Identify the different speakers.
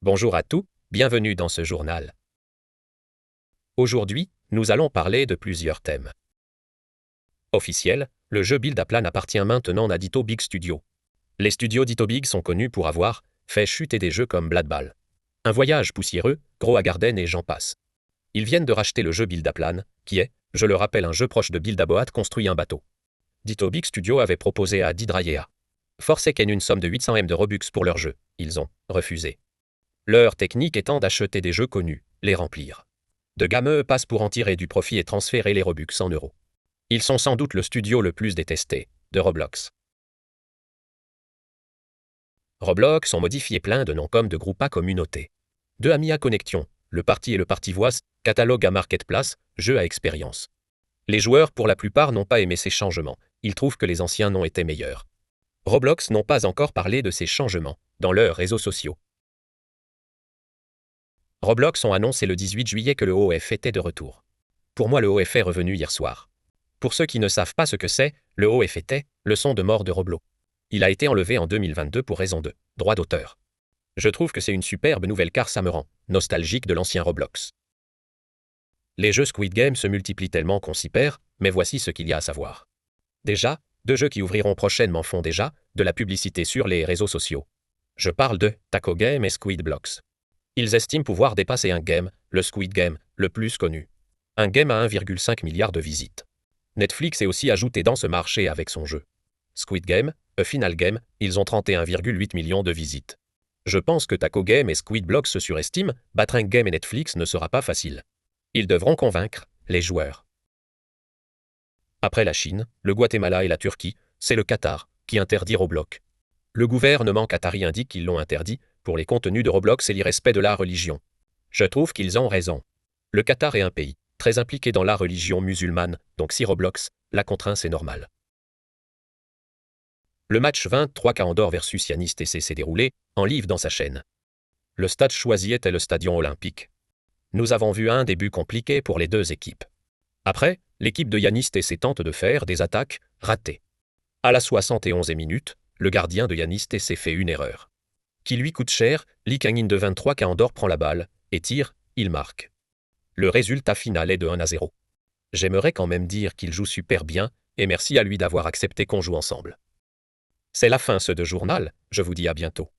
Speaker 1: Bonjour à tous, bienvenue dans ce journal. Aujourd'hui, nous allons parler de plusieurs thèmes. Officiel, le jeu Build a Plan appartient maintenant à Ditto Big Studio. Les studios Ditto Big sont connus pour avoir fait chuter des jeux comme Blood Ball, Un voyage poussiéreux, Grow a Garden et j'en passe. Ils viennent de racheter le jeu Build a Plan, qui est, je le rappelle, un jeu proche de Build a Boat construit un bateau. Ditto Big Studio avait proposé à Didraea Forsaken une somme de 800 M de Robux pour leur jeu, ils ont refusé. Leur technique étant d'acheter des jeux connus, les remplir de gameux passes pour en tirer du profit et transférer les Robux en euros. Ils sont sans doute le studio le plus détesté de Roblox. Roblox ont modifié plein de noms comme de groupes à communauté. De amis à connexion, le parti et le partivoise, catalogue à marketplace, jeu à expérience. Les joueurs pour la plupart n'ont pas aimé ces changements, ils trouvent que les anciens noms étaient meilleurs. Roblox n'ont pas encore parlé de ces changements dans leurs réseaux sociaux. Roblox ont annoncé le 18 juillet que le OF était de retour. Pour moi, le OF est revenu hier soir. Pour ceux qui ne savent pas ce que c'est, le OF était le son de mort de Roblox. Il a été enlevé en 2022 pour raison de droit d'auteur. Je trouve que c'est une superbe nouvelle car ça me rend nostalgique de l'ancien Roblox. Les jeux Squid Game se multiplient tellement qu'on s'y perd, mais voici ce qu'il y a à savoir. Déjà, 2 jeux qui ouvriront prochainement font déjà de la publicité sur les réseaux sociaux. Je parle de Taco Game et Squid Blocks. Ils estiment pouvoir dépasser un game, le Squid Game, le plus connu. Un game à 1,5 milliard de visites. Netflix est aussi ajouté dans ce marché avec son jeu Squid Game, A Final Game, ils ont 31,8 millions de visites. Je pense que Taco Game et Squid Blocks se surestiment, battre un game et Netflix ne sera pas facile. Ils devront convaincre les joueurs. Après la Chine, le Guatemala et la Turquie, c'est le Qatar qui interdit Roblox. Le gouvernement qatari indique qu'ils l'ont interdit pour les contenus de Roblox et l'irrespect de la religion. Je trouve qu'ils ont raison. Le Qatar est un pays très impliqué dans la religion musulmane, donc si Roblox la contraint, c'est normal. Le match 23 Candor versus Yanis TC s'est déroulé en live dans sa chaîne. Le stade choisi était le Stadion Olympique. Nous avons vu un début compliqué pour les deux équipes. Après, l'équipe de Yanis TC tente de faire des attaques ratées. À la 71e minute, le gardien de Yanis TC fait une erreur qui lui coûte cher. Lee Kang-in de 23 Candor prend la balle et tire, il marque. Le résultat final est de 1-0. J'aimerais quand même dire qu'il joue super bien, et merci à lui d'avoir accepté qu'on joue ensemble. C'est la fin de ce journal, je vous dis à bientôt.